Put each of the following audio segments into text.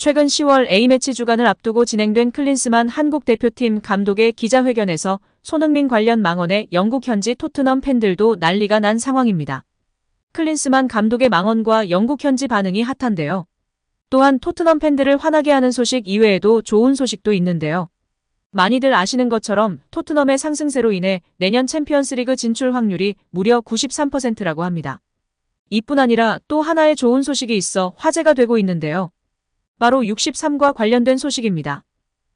최근 10월 A매치 주간을 앞두고 진행된 클린스만 한국 대표팀 감독의 기자회견에서 손흥민 관련 망언에 영국 현지 토트넘 팬들도 난리가 난 상황입니다. 클린스만 감독의 망언과 영국 현지 반응이 핫한데요. 또한 토트넘 팬들을 화나게 하는 소식 이외에도 좋은 소식도 있는데요. 많이들 아시는 것처럼 토트넘의 상승세로 인해 내년 챔피언스리그 진출 확률이 무려 93%라고 합니다. 이뿐 아니라 또 하나의 좋은 소식이 있어 화제가 되고 있는데요. 바로 63과 관련된 소식입니다.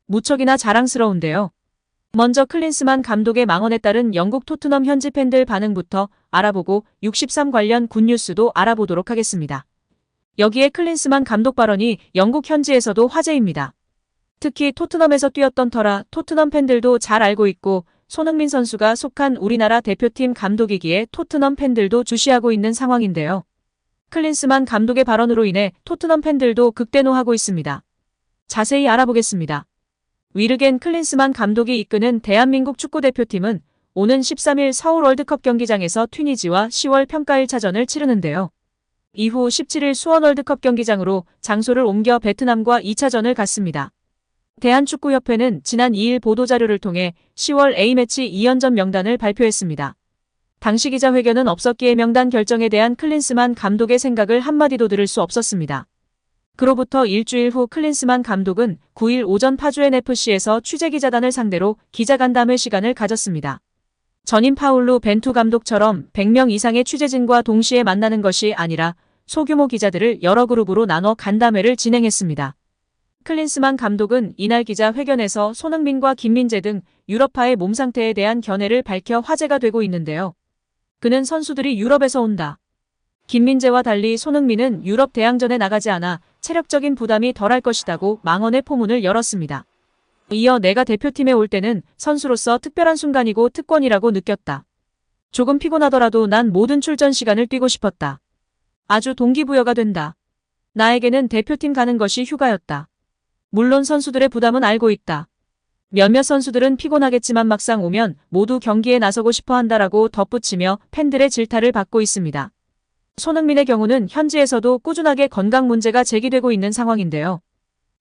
무척이나 자랑스러운데요. 먼저 클린스만 감독의 망언에 따른 영국 토트넘 현지 팬들 반응부터 알아보고 63 관련 굿뉴스도 알아보도록 하겠습니다. 여기에 클린스만 감독 발언이 영국 현지에서도 화제입니다. 특히 토트넘에서 뛰었던 터라 토트넘 팬들도 잘 알고 있고 손흥민 선수가 속한 우리나라 대표팀 감독이기에 토트넘 팬들도 주시하고 있는 상황인데요. 클린스만 감독의 발언으로 인해 토트넘 팬들도 극대노하고 있습니다. 자세히 알아보겠습니다. 위르겐 클린스만 감독이 이끄는 대한민국 축구대표팀은 오는 13일 서울 월드컵 경기장에서 튀니지와 10월 평가 1차전을 치르는데요. 이후 17일 수원 월드컵 경기장으로 장소를 옮겨 베트남과 2차전을 갖습니다. 대한축구협회는 지난 2일 보도자료를 통해 10월 A매치 2연전 명단을 발표했습니다. 당시 기자회견은 없었기에 명단 결정에 대한 클린스만 감독의 생각을 한마디도 들을 수 없었습니다. 그로부터 일주일 후 클린스만 감독은 9일 오전 파주NFC에서 취재기자단을 상대로 기자간담회 시간을 가졌습니다. 전임 파울루 벤투 감독처럼 100명 이상의 취재진과 동시에 만나는 것이 아니라 소규모 기자들을 여러 그룹으로 나눠 간담회를 진행했습니다. 클린스만 감독은 이날 기자회견에서 손흥민과 김민재 등 유럽파의 몸 상태에 대한 견해를 밝혀 화제가 되고 있는데요. 그는 선수들이 유럽에서 온다. 김민재와 달리 손흥민은 유럽 대항전에 나가지 않아 체력적인 부담이 덜할 것이라고 망언의 포문을 열었습니다. 이어 내가 대표팀에 올 때는 선수로서 특별한 순간이고 특권이라고 느꼈다. 조금 피곤하더라도 난 모든 출전 시간을 뛰고 싶었다. 아주 동기부여가 된다. 나에게는 대표팀 가는 것이 휴가였다. 물론 선수들의 부담은 알고 있다. 몇몇 선수들은 피곤하겠지만 막상 오면 모두 경기에 나서고 싶어 한다라고 덧붙이며 팬들의 질타를 받고 있습니다. 손흥민의 경우는 현지에서도 꾸준하게 건강 문제가 제기되고 있는 상황인데요.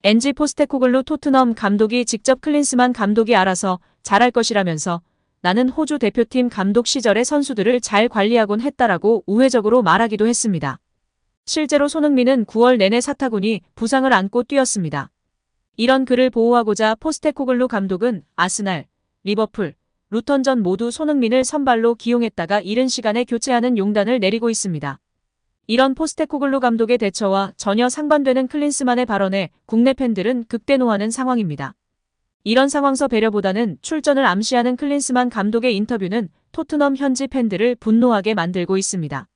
엔지 포스테코글루 토트넘 감독이 직접 클린스만 감독이 알아서 잘할 것이라면서 나는 호주 대표팀 감독 시절의 선수들을 잘 관리하곤 했다라고 우회적으로 말하기도 했습니다. 실제로 손흥민은 9월 내내 사타구니 부상을 안고 뛰었습니다. 이런 그를 보호하고자 포스테코글루 감독은 아스날, 리버풀, 루턴전 모두 손흥민을 선발로 기용했다가 이른 시간에 교체하는 용단을 내리고 있습니다. 이런 포스테코글루 감독의 대처와 전혀 상반되는 클린스만의 발언에 국내 팬들은 극대노하는 상황입니다. 이런 상황서 배려보다는 출전을 암시하는 클린스만 감독의 인터뷰는 토트넘 현지 팬들을 분노하게 만들고 있습니다.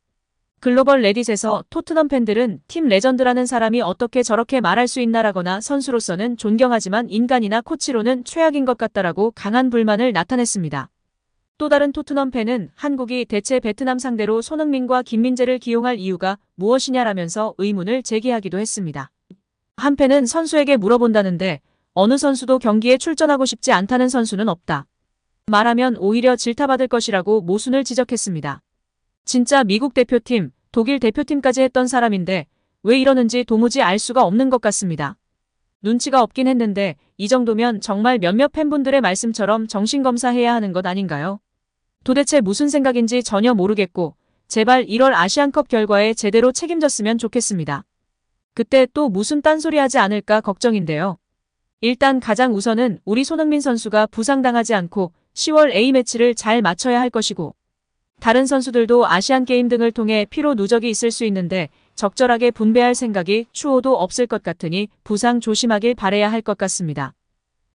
글로벌 레딧에서 토트넘 팬들은 팀 레전드라는 사람이 어떻게 저렇게 말할 수 있나라거나 선수로서는 존경하지만 인간이나 코치로는 최악인 것 같다라고 강한 불만을 나타냈습니다. 또 다른 토트넘 팬은 한국이 대체 베트남 상대로 손흥민과 김민재를 기용할 이유가 무엇이냐라면서 의문을 제기하기도 했습니다. 한 팬은 선수에게 물어본다는데 어느 선수도 경기에 출전하고 싶지 않다는 선수는 없다. 말하면 오히려 질타받을 것이라고 모순을 지적했습니다. 진짜 미국 대표팀, 독일 대표팀까지 했던 사람인데 왜 이러는지 도무지 알 수가 없는 것 같습니다. 눈치가 없긴 했는데 이 정도면 정말 몇몇 팬분들의 말씀처럼 정신검사해야 하는 것 아닌가요? 도대체 무슨 생각인지 전혀 모르겠고 제발 1월 아시안컵 결과에 제대로 책임졌으면 좋겠습니다. 그때 또 무슨 딴소리 하지 않을까 걱정인데요. 일단 가장 우선은 우리 손흥민 선수가 부상당하지 않고 10월 A매치를 잘 마쳐야 할 것이고 다른 선수들도 아시안게임 등을 통해 피로 누적이 있을 수 있는데 적절하게 분배할 생각이 추호도 없을 것 같으니 부상 조심하길 바라야 할 것 같습니다.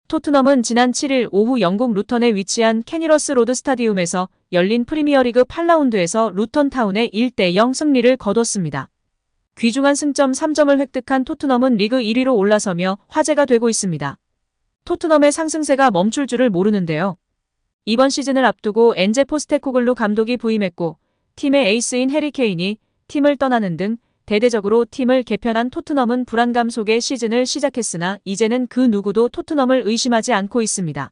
토트넘은 지난 7일 오후 영국 루턴에 위치한 캐니러스 로드 스타디움에서 열린 프리미어리그 8라운드에서 루턴타운의 1대0 승리를 거뒀습니다. 귀중한 승점 3점을 획득한 토트넘은 리그 1위로 올라서며 화제가 되고 있습니다. 토트넘의 상승세가 멈출 줄을 모르는데요. 이번 시즌을 앞두고 엔제 포스테코글루 감독이 부임했고 팀의 에이스인 해리 케인이 팀을 떠나는 등 대대적으로 팀을 개편한 토트넘은 불안감 속에 시즌을 시작했으나 이제는 그 누구도 토트넘을 의심하지 않고 있습니다.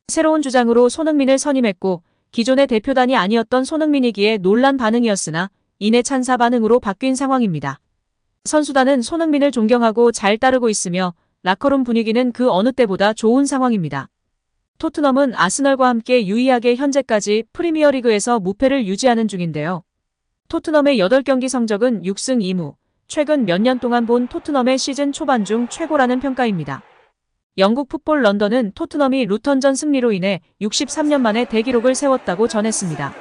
새로운 주장으로 손흥민을 선임했고 기존의 대표단이 아니었던 손흥민이기에 놀란 반응이었으나 이내 찬사 반응으로 바뀐 상황입니다. 선수단은 손흥민을 존경하고 잘 따르고 있으며 라커룸 분위기는 그 어느 때보다 좋은 상황입니다. 토트넘은 아스널과 함께 유의하게 현재까지 프리미어리그에서 무패를 유지하는 중인데요. 토트넘의 8경기 성적은 6승 2무, 최근 몇 년 동안 본 토트넘의 시즌 초반 중 최고라는 평가입니다. 영국 풋볼 런던은 토트넘이 루턴전 승리로 인해 63년 만에 대기록을 세웠다고 전했습니다.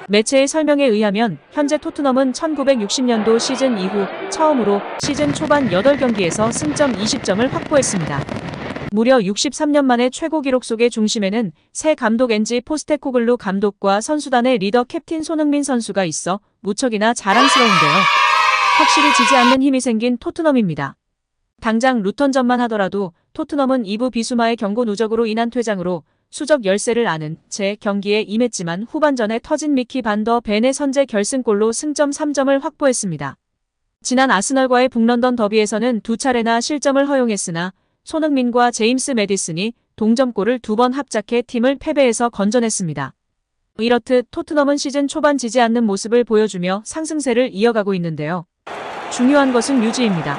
매체의 설명에 의하면 현재 토트넘은 1960년도 시즌 이후 처음으로 시즌 초반 8경기에서 승점 20점을 확보했습니다. 무려 63년 만에 최고 기록 속의 중심에는 새 감독 엔지 포스테코글루 감독과 선수단의 리더 캡틴 손흥민 선수가 있어 무척이나 자랑스러운데요. 확실히 지지 않는 힘이 생긴 토트넘입니다. 당장 루턴전만 하더라도 토트넘은 2부 비수마의 경고 누적으로 인한 퇴장으로 수적 열세를 아는 채 경기에 임했지만 후반전에 터진 미키 반더 벤의 선제 결승골로 승점 3점을 확보했습니다. 지난 아스널과의 북런던 더비에서는 두 차례나 실점을 허용했으나 손흥민과 제임스 매디슨이 동점골을 2번 합작해 팀을 패배에서 건져냈습니다. 이렇듯 토트넘은 시즌 초반 지지 않는 모습을 보여주며 상승세를 이어가고 있는데요. 중요한 것은 유지입니다.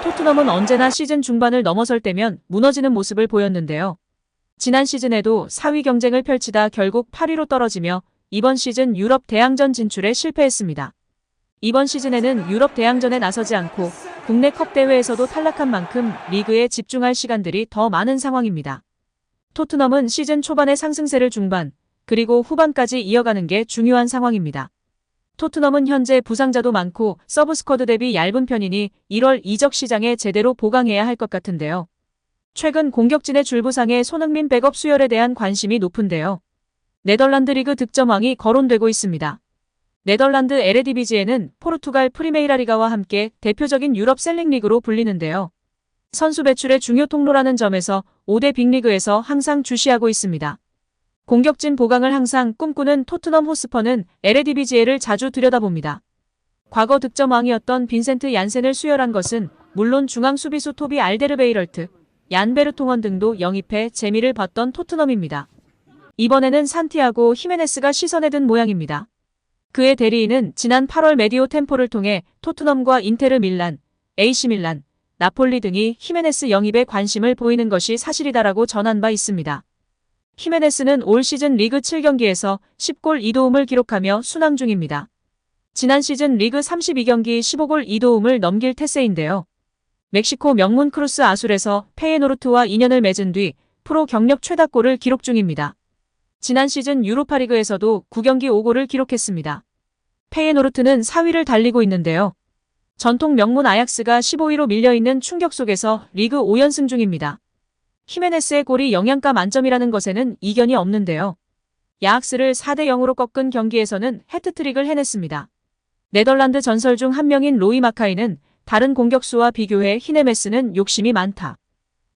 토트넘은 언제나 시즌 중반을 넘어설 때면 무너지는 모습을 보였는데요. 지난 시즌에도 4위 경쟁을 펼치다 결국 8위로 떨어지며 이번 시즌 유럽 대항전 진출에 실패했습니다. 이번 시즌에는 유럽 대항전에 나서지 않고 국내 컵 대회에서도 탈락한 만큼 리그에 집중할 시간들이 더 많은 상황입니다. 토트넘은 시즌 초반의 상승세를 중반, 그리고 후반까지 이어가는 게 중요한 상황입니다. 토트넘은 현재 부상자도 많고 서브 스쿼드 대비 얇은 편이니 1월 이적 시장에 제대로 보강해야 할 것 같은데요. 최근 공격진의 줄부상에 손흥민 백업 수혈에 대한 관심이 높은데요. 네덜란드 리그 득점왕이 거론되고 있습니다. 네덜란드 에레디비지에는 포르투갈 프리메이라리가와 함께 대표적인 유럽 셀링리그로 불리는데요. 선수 배출의 중요 통로라는 점에서 5대 빅리그에서 항상 주시하고 있습니다. 공격진 보강을 항상 꿈꾸는 토트넘 호스퍼는 에레디비지에를 자주 들여다봅니다. 과거 득점왕이었던 빈센트 얀센을 수혈한 것은 물론 중앙 수비수 토비 알데르베이럴트, 얀 베르통원 등도 영입해 재미를 봤던 토트넘입니다. 이번에는 산티아고 히메네스가 시선에 든 모양입니다. 그의 대리인은 지난 8월 메디오 템포를 통해 토트넘과 인테르 밀란, AC 밀란, 나폴리 등이 히메네스 영입에 관심을 보이는 것이 사실이다라고 전한 바 있습니다. 히메네스는 올 시즌 리그 7경기에서 10골 2도움을 기록하며 순항 중입니다. 지난 시즌 리그 32경기 15골 2도움을 넘길 태세인데요. 멕시코 명문 크루스 아술에서 페예노르트와 인연을 맺은 뒤 프로 경력 최다골을 기록 중입니다. 지난 시즌 유로파리그에서도 9경기 5골을 기록했습니다. 페예노르트는 4위를 달리고 있는데요. 전통 명문 아약스가 15위로 밀려있는 충격 속에서 리그 5연승 중입니다. 히메네스의 골이 영양가 만점이라는 것에는 이견이 없는데요. 야악스를 4대 0으로 꺾은 경기에서는 해트트릭을 해냈습니다. 네덜란드 전설 중 한 명인 로이 마카이는 다른 공격수와 비교해 히메네스는 욕심이 많다.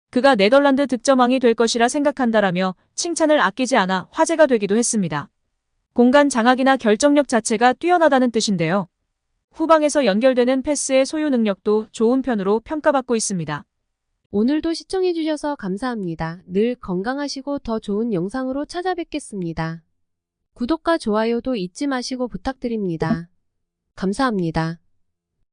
그가 네덜란드 득점왕이 될 것이라 생각한다라며 칭찬을 아끼지 않아 화제가 되기도 했습니다. 공간 장악이나 결정력 자체가 뛰어나다는 뜻인데요. 후방에서 연결되는 패스의 소유 능력도 좋은 편으로 평가받고 있습니다. 오늘도 시청해주셔서 감사합니다. 늘 건강하시고 더 좋은 영상으로 찾아뵙겠습니다. 구독과 좋아요도 잊지 마시고 부탁드립니다. 감사합니다.